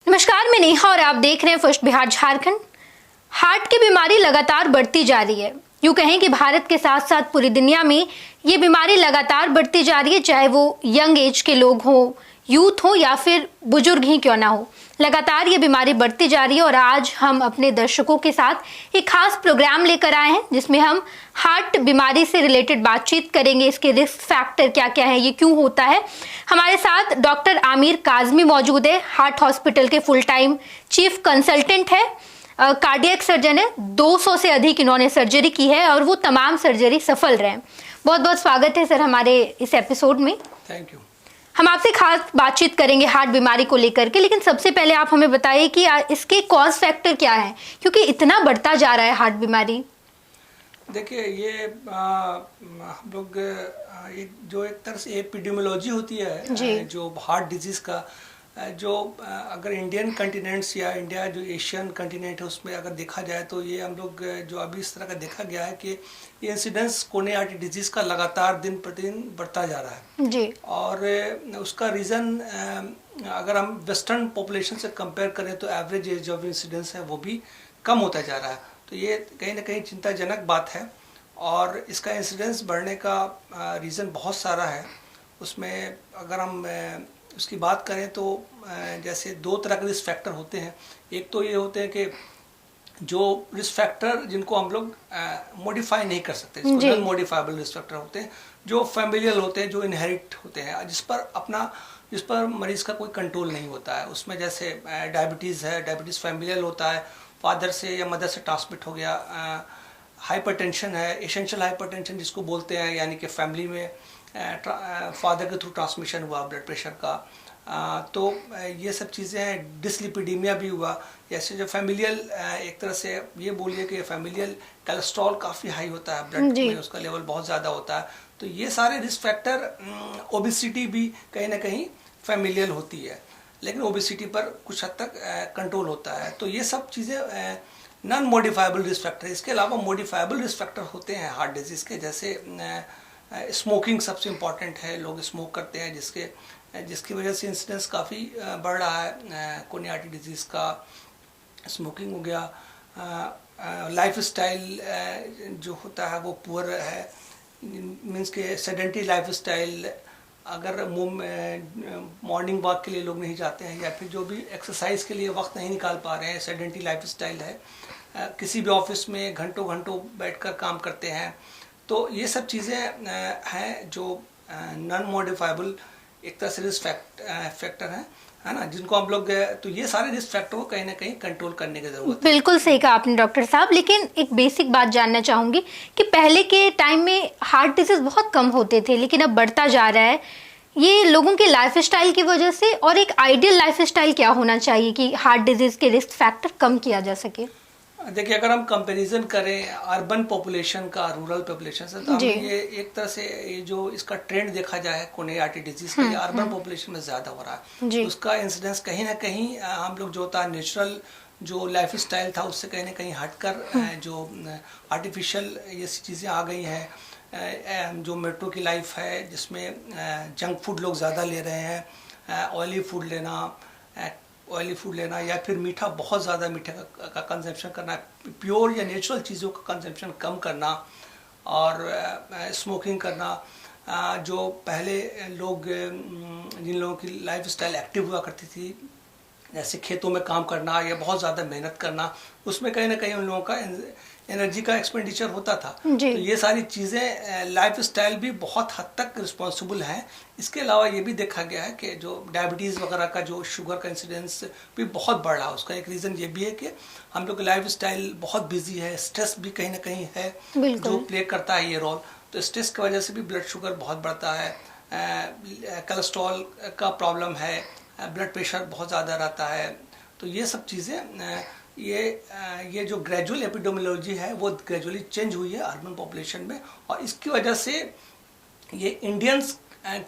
नमस्कार, मैं नेहा और आप देख रहे हैं फर्स्ट बिहार झारखंड। हार्ट की बीमारी लगातार बढ़ती जा रही है। यूं कहें कि भारत के साथ साथ पूरी दुनिया में ये बीमारी लगातार बढ़ती जा रही है, चाहे वो यंग एज के लोग हों, यूथ हो या फिर बुजुर्ग ही क्यों ना हो। लगातार ये बीमारी बढ़ती जा रही है और आज हम अपने दर्शकों के साथ एक खास प्रोग्राम लेकर आए हैं जिसमें हम हार्ट बीमारी से रिलेटेड बातचीत करेंगे। इसके रिस्क फैक्टर क्या क्या है, ये क्यों होता है। हमारे साथ डॉक्टर आमिर काजमी मौजूद है। हार्ट हॉस्पिटल के फुल टाइम चीफ कंसल्टेंट है, कार्डियक सर्जन है। 200 से अधिक इन्होंने सर्जरी की है और वो तमाम सर्जरी सफल रहे। बहुत बहुत स्वागत है सर हमारे इस एपिसोड में। Thank you. हम आपसे खास बातचीत करेंगे हार्ट बीमारी को लेकर के, लेकिन सबसे पहले आप हमें बताइए कि इसके कॉज फैक्टर क्या है, क्योंकि इतना बढ़ता जा रहा है हार्ट बीमारी। देखिए ये हम लोग जो एक तरह से एपिडेमियोलॉजी होती है जो हार्ट डिजीज़ का, जो अगर इंडियन कंटिनेंट्स या इंडिया जो एशियन कंटिनेंट है उसमें अगर देखा जाए तो ये हम लोग जो अभी इस तरह का देखा गया है कि ये इंसिडेंस कोरोनरी आर्टरी डिजीज़ का लगातार दिन प्रतिदिन बढ़ता जा रहा है जी। और उसका रीज़न अगर हम वेस्टर्न पॉपुलेशन से कंपेयर करें तो एवरेज एज ऑफ इंसिडेंस है वो भी कम होता जा रहा है। तो ये कहीं ना कहीं चिंताजनक बात है और इसका इंसिडेंस बढ़ने का रीज़न बहुत सारा है। उसमें अगर हम उसकी बात करें तो जैसे दो तरह के रिस्क फैक्टर होते हैं। एक तो ये होते हैं कि जो रिस्क फैक्टर जिनको हम लोग मॉडिफाई नहीं कर सकते, इसको नॉन मॉडिफाइबल रिस्क फैक्टर होते हैं, जो फैमिलियल होते हैं, जो इनहेरिट होते हैं, जिस पर मरीज का कोई कंट्रोल नहीं होता है। उसमें जैसे डायबिटीज़ है, डायबिटीज़ फैमिलियल होता है, फादर से या मदर से ट्रांसमिट हो गया। हाइपरटेंशन है, एसेंशियल हाइपरटेंशन जिसको बोलते हैं, यानी कि फैमिली में फादर के थ्रू ट्रांसमिशन हुआ ब्लड प्रेशर का। तो ये सब चीज़ें हैं। डिसलिपिडीमिया भी हुआ। जैसे जो फैमिलियल एक तरह से ये बोलिए कि फैमिलियल कोलेस्ट्रॉल काफ़ी हाई होता है ब्लड में, उसका लेवल बहुत ज़्यादा होता है। तो ये सारे रिस्क फैक्टर, ओबेसिटी भी कहीं ना कहीं फैमिलियल होती है, लेकिन ओबेसिटी पर कुछ हद तक कंट्रोल होता है। तो ये सब चीज़ें नॉन मॉडिफाइबल रिस्क फैक्टर। इसके अलावा मॉडिफाइबल रिस्क फैक्टर होते हैं हार्ट डिजीज़ के, जैसे स्मोकिंग सबसे इम्पॉर्टेंट है। लोग स्मोक करते हैं जिसकी वजह से इंसिडेंस काफ़ी बढ़ रहा है कोरोनरी आर्टरी डिजीज़ का। स्मोकिंग हो गया। लाइफ स्टाइल जो होता है वो पुअर है, मीन्स के सेडेंटरी लाइफ स्टाइल। अगर मॉर्निंग वॉक के लिए लोग नहीं जाते हैं या फिर जो भी एक्सरसाइज के लिए वक्त नहीं निकाल पा रहे हैं, सेडेंटरी लाइफ स्टाइल है। किसी भी ऑफिस में घंटों घंटों बैठकर काम करते हैं। तो ये सब चीज़ें हैं जो नॉन मॉडिफाइबल एक तरह से रिस्क फैक्टर है ना, जिनको हम लोग, तो ये सारे रिस्क फैक्टर को कहीं ना कहीं कंट्रोल करने की जरूरत है। बिल्कुल सही कहा आपने डॉक्टर साहब, लेकिन एक बेसिक बात जानना चाहूंगी कि पहले के टाइम में हार्ट डिजीज बहुत कम होते थे, लेकिन अब बढ़ता जा रहा है। ये लोगों के लाइफस्टाइल की वजह से, और एक आइडियल लाइफस्टाइल क्या होना चाहिए कि हार्ट डिजीज के रिस्क फैक्टर कम किया जा सके। देखिए अगर हम कंपैरिजन करें अर्बन पॉपुलेशन का रूरल पॉपुलेशन से, तो हमें ये एक तरह से ये जो इसका ट्रेंड देखा जाए कोरोनरी आर्टरी डिजीज का, ये अर्बन पॉपुलेशन में ज्यादा हो रहा है। उसका इंसिडेंस कहीं ना कहीं हम लोग जो था नेचुरल जो लाइफ स्टाइल था उससे कहीं ना कहीं हटकर जो आर्टिफिशियल ये चीज़ें आ गई हैं। जो मेट्रो की लाइफ है जिसमें जंक फूड लोग ज़्यादा ले रहे हैं, ऑयली फूड लेना या फिर मीठा, बहुत ज़्यादा मीठे का कंजम्पशन करना, प्योर या नेचुरल चीज़ों का कंजम्पशन कम करना, और स्मोकिंग करना। जो पहले लोग, जिन लोगों की लाइफ स्टाइल एक्टिव हुआ करती थी, जैसे खेतों में काम करना या बहुत ज़्यादा मेहनत करना, उसमें कहीं ना कहीं उन लोगों का एनर्जी का एक्सपेंडिचर होता था। तो ये सारी चीज़ें, लाइफ स्टाइल भी बहुत हद तक रिस्पॉन्सिबल हैं। इसके अलावा ये भी देखा गया है कि जो डायबिटीज़ वगैरह का, जो शुगर का इंसिडेंस भी बहुत बढ़ रहा है, उसका एक रीज़न ये भी है कि हम लोग की लाइफ स्टाइल बहुत बिजी है। स्ट्रेस भी कहीं ना कहीं है जो प्ले करता है ये रोल। तो स्ट्रेस की वजह से भी ब्लड शुगर बहुत बढ़ता है, कोलेस्ट्रॉल का प्रॉब्लम है, ब्लड प्रेशर बहुत ज़्यादा रहता है। तो ये सब चीज़ें, ये जो ग्रेजुअल एपिडेमियोलॉजी है वो ग्रेजुअली चेंज हुई है अर्बन पॉपुलेशन में, और इसकी वजह से ये इंडियन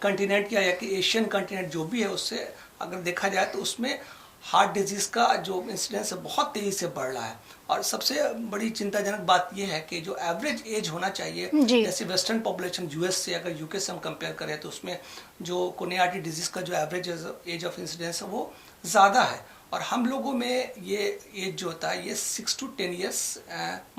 कंटिनेंट या कि एशियन कंटिनेंट जो भी है उससे अगर देखा जाए तो उसमें हार्ट डिजीज़ का जो इंसिडेंस है बहुत तेज़ी से बढ़ रहा है। और सबसे बड़ी चिंताजनक बात यह है कि जो एवरेज एज होना चाहिए, जैसे वेस्टर्न पॉपुलेशन यूएस से, अगर यूके से हम कंपेयर करें तो उसमें जो कोरोनरी आर्टरी डिजीज़ का जो एवरेज एज ऑफ इंसिडेंस है वो ज़्यादा है। और हम लोगों में ये एज जो होता है ये 6 to 10 ईयर्स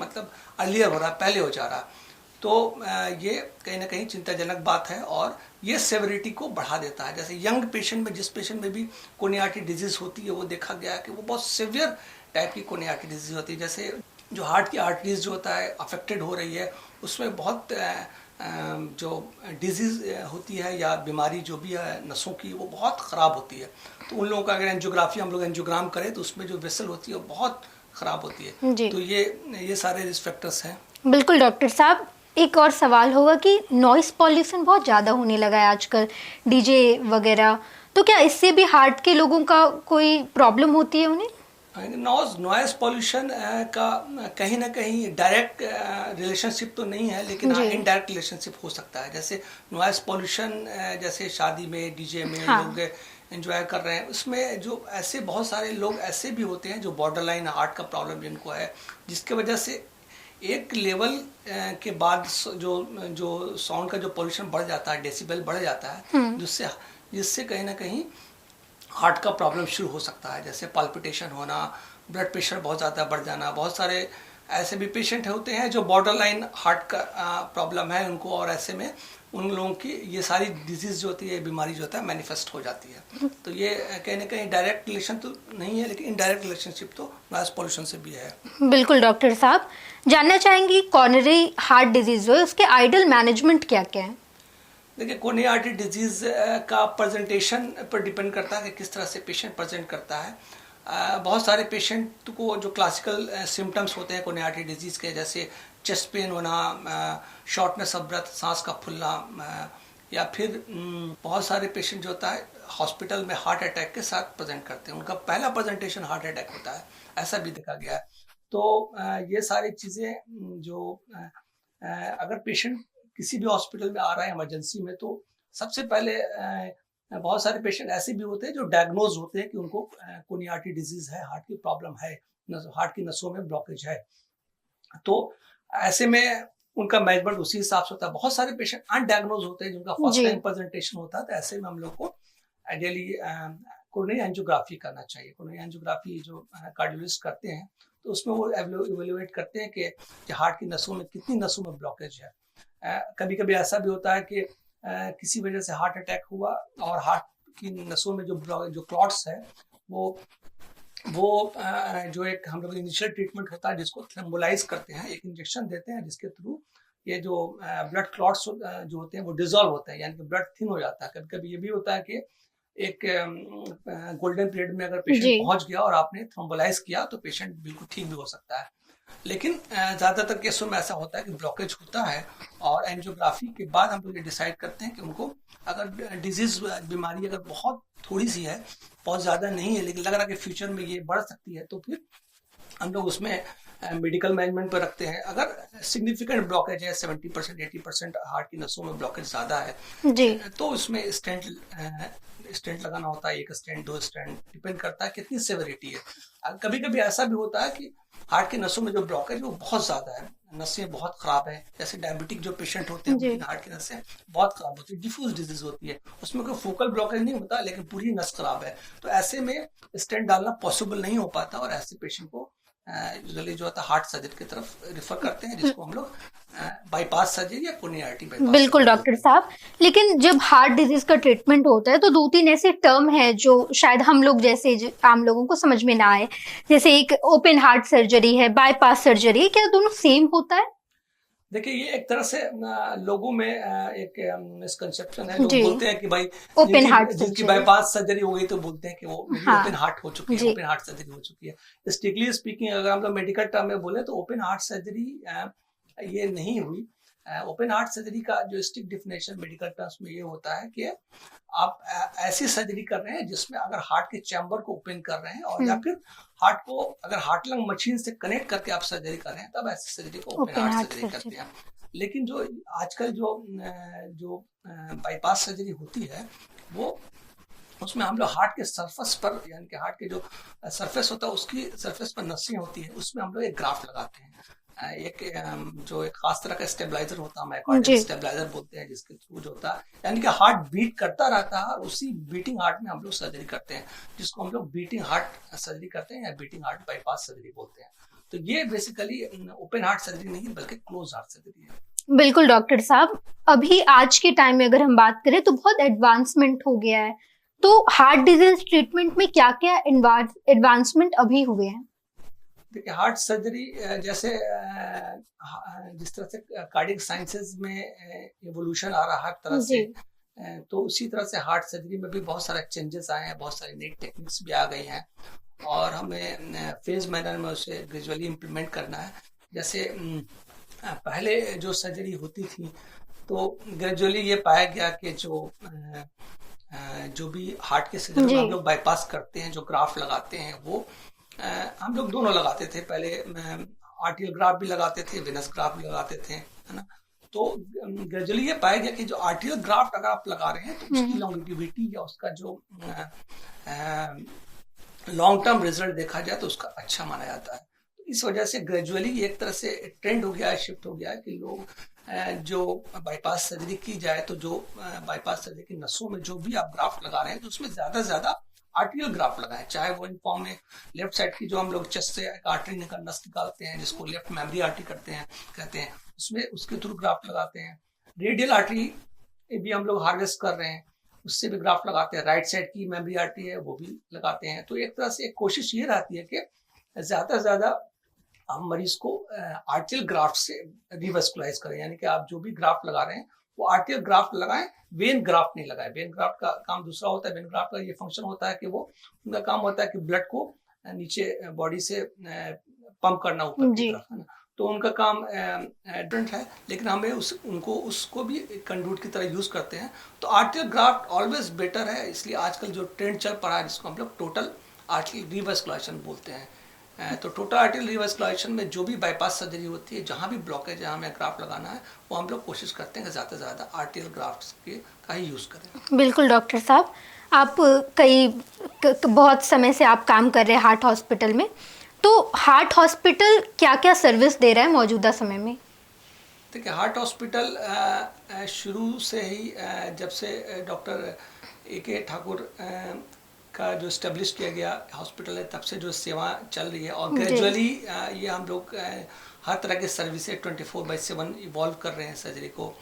मतलब अर्लियर हो रहा है, पहले हो जा रहा है। तो ये कहीं ना कहीं चिंताजनक बात है और ये सेवरिटी को बढ़ा देता है। जैसे यंग पेशेंट में, जिस पेशेंट में भी कोरोनरी आर्टरी डिजीज होती है, वो देखा गया है कि वो बहुत सिवियर टाइप की कोरोनरी आर्टरी डिजीज होती है। जैसे जो हार्ट की आर्टरीज जो होता है अफेक्टेड हो रही है, उसमें बहुत जो डिजीज होती है या बीमारी जो भी है नसों की, वो बहुत ख़राब होती है। तो उन लोगों का अगर एंजियोग्राफी हम लोग एंजियोग्राम करें तो उसमें जो वेसल होती है वो बहुत ख़राब होती है। तो ये सारे रिस्क फैक्टर्स हैं। बिल्कुल डॉक्टर साहब, एक और सवाल होगा कि नॉइस पॉल्यूशन बहुत ज़्यादा होने लगा है आजकल, डीजे वगैरह, तो क्या इससे भी हार्ट के लोगों का कोई प्रॉब्लम होती है उन्हें? नॉइस पॉल्यूशन का कहीं ना कहीं डायरेक्ट रिलेशनशिप तो नहीं है, लेकिन हाँ इनडायरेक्ट रिलेशनशिप हो सकता है। जैसे नॉइस पॉल्यूशन जैसे शादी में, डीजे में लोग एंजॉय कर रहे हैं, उसमें जो ऐसे बहुत सारे लोग ऐसे भी होते हैं जो बॉर्डर लाइन हार्ट का प्रॉब्लम जिनको है, जिसके वजह से एक लेवल के बाद जो साउंड का जो पॉल्यूशन बढ़ जाता है, डेसिबल बढ़ जाता है, जिससे कहीं ना कहीं हार्ट का प्रॉब्लम शुरू हो सकता है। जैसे पाल्पिटेशन होना, ब्लड प्रेशर बहुत ज़्यादा बढ़ जाना। बहुत सारे ऐसे भी पेशेंट होते हैं जो बॉर्डर लाइन हार्ट का प्रॉब्लम है उनको, और ऐसे में उन लोगों की ये सारी डिजीज़ जो होती है, बीमारी जो होता है, मैनिफेस्ट हो जाती है। तो ये कहीं ना कहीं डायरेक्ट रिलेशन तो नहीं है, लेकिन इनडायरेक्ट रिलेशनशिप तो नॉइस पॉल्यूशन से भी है। बिल्कुल डॉक्टर साहब, जानना चाहेंगी कॉर्नरी हार्ट डिजीज जो है उसके आइडल मैनेजमेंट क्या क्या है? देखिए, कोरोनरी आर्टरी डिजीज का प्रेजेंटेशन पर डिपेंड करता है कि किस तरह से पेशेंट प्रेजेंट करता है। बहुत सारे पेशेंट को जो क्लासिकल सिम्टम्स होते हैं कोरोनरी आर्टरी डिजीज के, जैसे चेस्ट पेन होना, शॉर्टनेस ऑफ ब्रेथ, सांस का फूलना, या फिर बहुत सारे पेशेंट जो होता है हॉस्पिटल में हार्ट अटैक के साथ प्रेजेंट करते हैं। उनका पहला प्रेजेंटेशन हार्ट अटैक होता है, ऐसा भी देखा गया है। तो ये सारी चीज़ें जो अगर पेशेंट किसी भी हॉस्पिटल में आ रहा है इमरजेंसी में, तो सबसे पहले बहुत सारे पेशेंट ऐसे भी होते हैं जो डायग्नोज होते हैं कि उनको कोरोनरी आर्टरी डिजीज है, हार्ट की प्रॉब्लम है, हार्ट की नसों में ब्लॉकेज है। तो ऐसे में उनका मैनेजमेंट उसी हिसाब से होता है। बहुत सारे पेशेंट अनडायग्नोज होते हैं जिनका फर्स्ट टाइम प्रेजेंटेशन होता है, तो ऐसे में हम लोग को आइडियली कोरोनरी एंजियोग्राफी करना चाहिए। कोरोनरी एंजियोग्राफी जो कार्डियोलॉजिस्ट करते हैं, तो उसमें वो इवेल्युएट करते हैं कि हार्ट की नसों में कितनी नसों में ब्लॉकेज है। कभी कभी ऐसा भी होता है कि किसी वजह से हार्ट अटैक हुआ और हार्ट की नसों में जो क्लॉट्स है, वो जो एक हम लोग इनिशियल ट्रीटमेंट होता है जिसको थ्रोम्बोलाइज करते हैं, एक इंजेक्शन देते हैं जिसके थ्रू ये जो ब्लड क्लॉट्स जो होते हैं वो डिजोल्व होते हैं, यानी कि ब्लड थिन हो जाता है। कभी कभी ये भी होता है कि एक गोल्डन पीरियड में अगर पेशेंट पहुंच गया और आपने थ्रोम्बोलाइज किया तो पेशेंट बिल्कुल ठीक भी हो सकता है। लेकिन ज़्यादातर केसों में ऐसा होता है कि ब्लॉकेज होता है और एंजियोग्राफी के बाद हम लोग ये डिसाइड करते हैं कि उनको अगर डिजीज बीमारी अगर बहुत थोड़ी सी है, बहुत ज़्यादा नहीं है, लेकिन लग रहा है कि फ्यूचर में ये बढ़ सकती है, तो फिर हम लोग उसमें मेडिकल मैनेजमेंट पर रखते हैं। अगर सिग्निफिकेंट ब्लॉकेज है, 70% 80% हार्ट की नसों में ब्लॉकेज ज़्यादा है जी, तो उसमें स्टेंट लगाना होता है, 1 स्टेंट 2 स्टेंट, डिपेंड करता है कितनी सेवरिटी है। कभी कभी ऐसा भी होता है कि हार्ट की नसों में जो ब्लॉकेज वो बहुत ज़्यादा है, नसें बहुत ख़राब है। जैसे डायबिटिक जो पेशेंट होते हैं उनकी हार्ट की नसें बहुत ख़राब होती है, डिफ्यूज डिजीज होती है, उसमें कोई फोकल ब्लॉकेज नहीं होता लेकिन पूरी नस ख़राब है। तो ऐसे में स्टेंट डालना पॉसिबल नहीं हो पाता और ऐसे पेशेंट को यूजुअली जो होता है हार्ट सर्जरी की तरफ रेफर करते हैं, जिसको हम लोग बाईपास सर्जरी या कोरोनरी आर्टरी बाईपास। बिल्कुल डॉक्टर साहब, लेकिन जब हार्ट डिजीज का ट्रीटमेंट होता है तो 2-3 ऐसे टर्म है जो शायद हम लोग जैसे आम लोगों को समझ में ना आए, जैसे एक ओपन हार्ट सर्जरी है, बाईपास सर्जरी है, क्या दोनों सेम होता है? देखिए, ये एक तरह से लोगों में एक मिसकंसेप्शन है। लोग बोलते हैं कि भाई ओपन हार्ट जिनकी बाईपास सर्जरी हो गई तो बोलते हैं कि वो ओपन हार्ट हो चुकी है, ओपन हार्ट सर्जरी हो चुकी है। स्ट्रिक्टली स्पीकिंग अगर हम लोग मेडिकल टर्म में बोले तो ओपन हार्ट सर्जरी ये नहीं हुई। ओपन हार्ट सर्जरी का जो स्ट्रिक्ट डिफिनेशन मेडिकल टर्म्स में ये होता है कि आप ऐसी सर्जरी कर रहे हैं जिसमें अगर हार्ट के चैम्बर को ओपन कर रहे हैं और या फिर हार्ट को अगर हार्ट लंग मशीन से कनेक्ट करके आप सर्जरी कर रहे हैं, तब ऐसी सर्जरी को ओपन हार्ट सर्जरी कहते हैं। लेकिन जो आजकल जो बाईपास सर्जरी होती है, वो उसमें हम लोग हार्ट के सरफेस पर, यानी कि हार्ट के जो सरफेस होता है उसकी सरफेस पर नसें होती है, उसमें हम लोग एक ग्राफ्ट लगाते हैं। एक जो एक खास तरह का स्टेबलाइजर होता है, मायोकार्डियल स्टेबलाइजर बोलते हैं, जिसके थ्रू जो होता है यानी कि हार्ट बीट करता रहता है, और उसी बीटिंग हार्ट में हम लोग सर्जरी करते हैं, जिसको हम लोग बीटिंग हार्ट सर्जरी करते हैं या बीटिंग हार्ट बाईपास सर्जरी बोलते हैं। तो ये बेसिकली ओपन हार्ट सर्जरी नहीं बल्कि क्लोज हार्ट सर्जरी है। बिल्कुल डॉक्टर साहब, अभी आज के टाइम में अगर हम बात करें तो बहुत एडवांसमेंट हो गया है, तो हार्ट डिजीज ट्रीटमेंट में क्या क्या एडवांसमेंट अभी हुए हैं? देखिए, हार्ट सर्जरी जैसे जिस तरह से कार्डियक साइंसेज में एवोल्यूशन आ रहा है हर तरह से, तो उसी तरह से हार्ट सर्जरी में भी बहुत सारे चेंजेस आए हैं, बहुत सारी नई टेक्निक्स भी आ गई हैं, और हमें फेज मैनर में उसे ग्रेजुअली इम्प्लीमेंट करना है। जैसे पहले जो सर्जरी होती थी तो ग्रेजुअली ये पाया गया कि जो भी हार्ट के सर्जरी में हम लोग बाईपास करते हैं, जो ग्राफ्ट लगाते हैं, वो हम लोग दोनों लगाते थे। पहले आर्टियल ग्राफ्ट भी लगाते थे, वेनस ग्राफ्ट भी लगाते थे, है ना। तो ग्रेजुअली ये पाया गया कि जो आर्टियल ग्राफ्ट अगर आप लगा रहे हैं तो उसकी लॉन्गिटिविटी या उसका जो लॉन्ग टर्म रिजल्ट देखा जाए तो उसका अच्छा माना जाता है। तो इस वजह से ग्रेजुअली एक तरह से ट्रेंड हो गया है, शिफ्ट हो गया है कि लोग जो बाईपास सर्जरी की जाए तो जो बाईपास सर्जरी की नसों में जो भी आप ग्राफ्ट लगा रहे हैं तो उसमें ज्यादा से ज्यादा आर्टियल ग्राफ्ट लगाएं, चाहे वो इन फॉर्म में लेफ्ट साइड की जो हम लोग चेस्ट से आर्टरी नस निकालते हैं, जिसको लेफ्ट मेमोरी आर्टरी कहते हैं, उसमें उसके थ्रू ग्राफ्ट लगाते हैं। रेडियल आर्टरी भी हम लोग हार्वेस्ट कर रहे हैं, उससे भी ग्राफ्ट लगाते हैं। राइट साइड की मेमोरी आर्टरी है वो भी लगाते हैं। तो एक तरह से एक कोशिश ये रहती है कि ज्यादा से ज्यादा हम मरीज को आर्टियल ग्राफ्ट से रिवस्कुलाइज करें, यानी कि आप जो भी ग्राफ्ट लगा रहे हैं वो आर्टियल ग्राफ्ट लगाएं, वेन ग्राफ्ट नहीं लगाएं। वेन ग्राफ्ट का काम दूसरा होता है। वेन ग्राफ्ट का ये फंक्शन होता है कि वो उनका काम होता है कि ब्लड को नीचे बॉडी से पंप करना ऊपर की तरफ, है ना। तो उनका काम डिफरेंट है, लेकिन हमें उसको भी कंडूट की तरह यूज करते हैं। तो आर्टियल ग्राफ्ट ऑलवेज बेटर है, इसलिए आजकल जो ट्रेंड चल पड़ा है जिसको हम लोग टोटल आर्टियल रिवस्कुलेशन बोलते हैं। तो टोटल आर्टियल रिवस्कुलेशन में जो भी बाईपास सर्जरी होती है, जहाँ भी ब्लॉकेज है, हमें ग्राफ्ट लगाना है, वो हम लोग कोशिश करते हैं कि ज़्यादा से ज़्यादा आर्टियल ग्राफ्ट का ही यूज़ करें। बिल्कुल डॉक्टर साहब, आप बहुत समय से आप काम कर रहे हैं हार्ट हॉस्पिटल में, तो हार्ट हॉस्पिटल क्या क्या सर्विस दे रहा है मौजूदा समय में? देखिए, हार्ट हॉस्पिटल शुरू से ही जब से डॉक्टर A.K. ठाकुर का जो स्टेब्लिश किया गया हॉस्पिटल है, तब से जो सेवा चल रही है, और ग्रेजुअली ये हम लोग हर तरह के सर्विसेज 24/7 इवॉल्व कर रहे हैं सर्जरी को।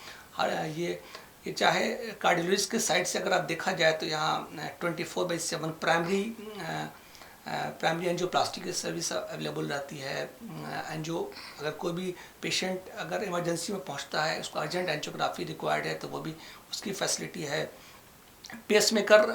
ये चाहे कार्डियोलॉजिस्ट के साइड से अगर आप देखा जाए तो यहाँ 24/7 प्राइमरी एंजियोप्लास्टी की सर्विस अवेलेबल रहती है। एंजियो अगर कोई भी पेशेंट अगर इमरजेंसी में पहुँचता है, उसको अर्जेंट एंजियोग्राफी रिक्वायर्ड है, तो वो भी उसकी फैसिलिटी है। पेसमेकर,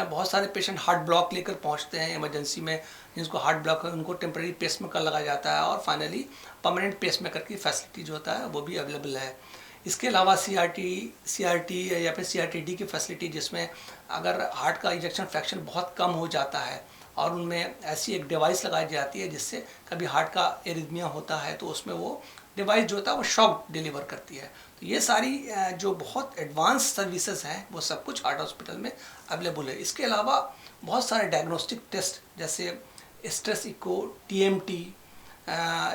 बहुत सारे पेशेंट हार्ट ब्लॉक लेकर पहुंचते हैं इमरजेंसी में, जिनको हार्ट ब्लॉक है उनको टेम्परेरी पेसमेकर लगाया जाता है, और फाइनली परमानेंट पेसमेकर की फैसिलिटी जो होता है वो भी अवेलेबल है। इसके अलावा CRT या फिर CRT-D की फैसिलिटी, जिसमें अगर हार्ट का इजेक्शन फ्रैक्शन बहुत कम हो जाता है और उनमें ऐसी एक डिवाइस लगाई जाती है जिससे कभी हार्ट का एरिथमिया होता है तो उसमें वो डिवाइस जो होता है वो शॉक डिलीवर करती है। तो ये सारी जो बहुत एडवांस सर्विसेज हैं वो सब कुछ हार्ट हॉस्पिटल में अवेलेबल है। इसके अलावा बहुत सारे डायग्नोस्टिक टेस्ट जैसे स्ट्रेस इको, TMT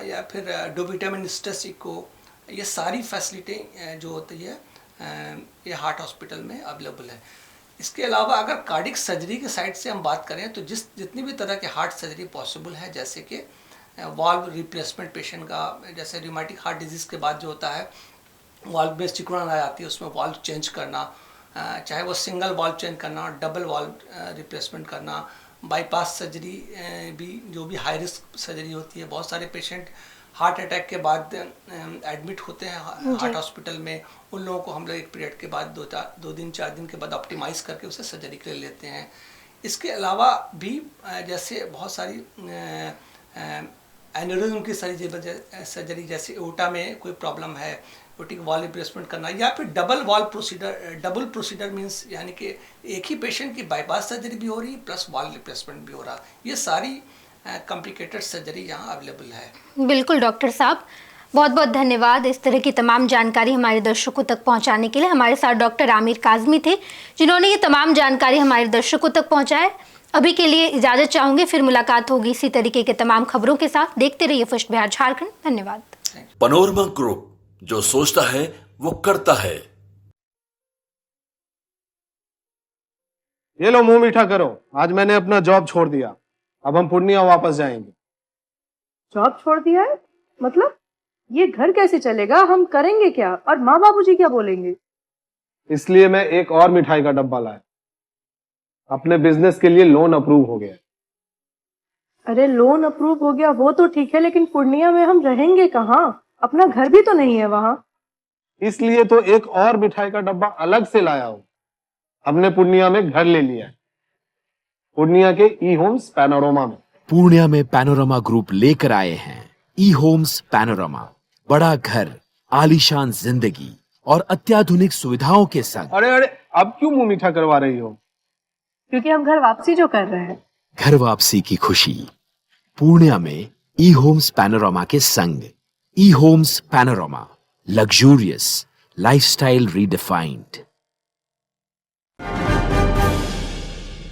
या फिर डोविटामिन स्ट्रेस इको, ये सारी फैसिलिटी जो होती है ये हार्ट हॉस्पिटल में अवेलेबल है। इसके अलावा अगर कार्डिक सर्जरी के साइड से हम बात करें तो जितनी भी तरह के हार्ट सर्जरी पॉसिबल है, जैसे कि वाल्व रिप्लेसमेंट पेशेंट का, जैसे रिमेटिक हार्ट डिजीज़ के बाद जो होता है वाल्व में सिकुड़न आ जाती है, उसमें वाल्व चेंज करना, चाहे वो सिंगल वाल्व चेंज करना, डबल वाल्व रिप्लेसमेंट करना, बाईपास सर्जरी भी जो भी हाई रिस्क सर्जरी होती है। बहुत सारे पेशेंट हार्ट अटैक के बाद एडमिट होते हैं हार्ट हॉस्पिटल में, उन लोगों को हम लोग एक पीरियड के बाद 2 दिन 4 दिन के बाद ऑप्टिमाइज़ करके उसे सर्जरी के लिए लेते हैं। इसके अलावा भी जैसे बहुत सारी एन्यूरिज्म की सर्जरी, जैसे ओटा में कोई प्रॉब्लम है, ओटिक वाल्व रिप्लेसमेंट करना, या फिर double valve procedure. Double procedure means यानी कि एक ही पेशेंट की बाईपास सर्जरी भी हो रही प्लस वाल्व रिप्लेसमेंट भी हो रहा। ये सारी कॉम्प्लिकेटेड सर्जरी यहाँ अवेलेबल है। बिल्कुल डॉक्टर साहब, बहुत बहुत धन्यवाद इस तरह की तमाम जानकारी हमारे दर्शकों तक पहुंचाने के लिए। हमारे साथ डॉक्टर आमिर काज़मी थे, जिन्होंने ये तमाम जानकारी हमारे दर्शकों तक पहुंचाए। अभी के लिए इजाज़त चाहूँगी, फिर मुलाकात होगी इसी तरीके के तमाम खबरों के साथ। देखते रहिए फर्स्ट बिहार झारखंड। धन्यवाद। पनोरमा ग्रुप, जो सोचता है वो करता है। ये लो, मुंह मीठा करो। आज मैंने अपना जॉब छोड़ दिया, अब हम पूर्णिया वापस जाएंगे। जॉब छोड़ दिया है? मतलब ये घर कैसे चलेगा? हम करेंगे क्या? और माँ बाबूजी क्या बोलेंगे? इसलिए मैं एक और मिठाई का डब्बा लाया। अपने बिजनेस के लिए लोन अप्रूव हो गया। अरे लोन अप्रूव हो गया वो तो ठीक है, लेकिन पूर्णिया में हम रहेंगे कहाँ? अपना घर भी तो नहीं है वहां। इसलिए तो एक और मिठाई का डब्बा अलग से लाया हूं। हमने पूर्णिया में घर ले लिया है, पूर्णिया के ई होम्स पैनोरमा में। पूर्णिया में पैनोरमा ग्रुप लेकर आए हैं ई होम्स पैनोरमा। बड़ा घर, आलीशान जिंदगी और अत्याधुनिक सुविधाओं के संग। अरे अरे, अब क्यों मुंह मीठा करवा रही हो? क्योंकि हम घर वापसी जो कर रहे हैं। घर वापसी की खुशी पूर्णिया में ई होम्स पैनोरमा के संग। ई homes panorama, luxurious lifestyle redefined.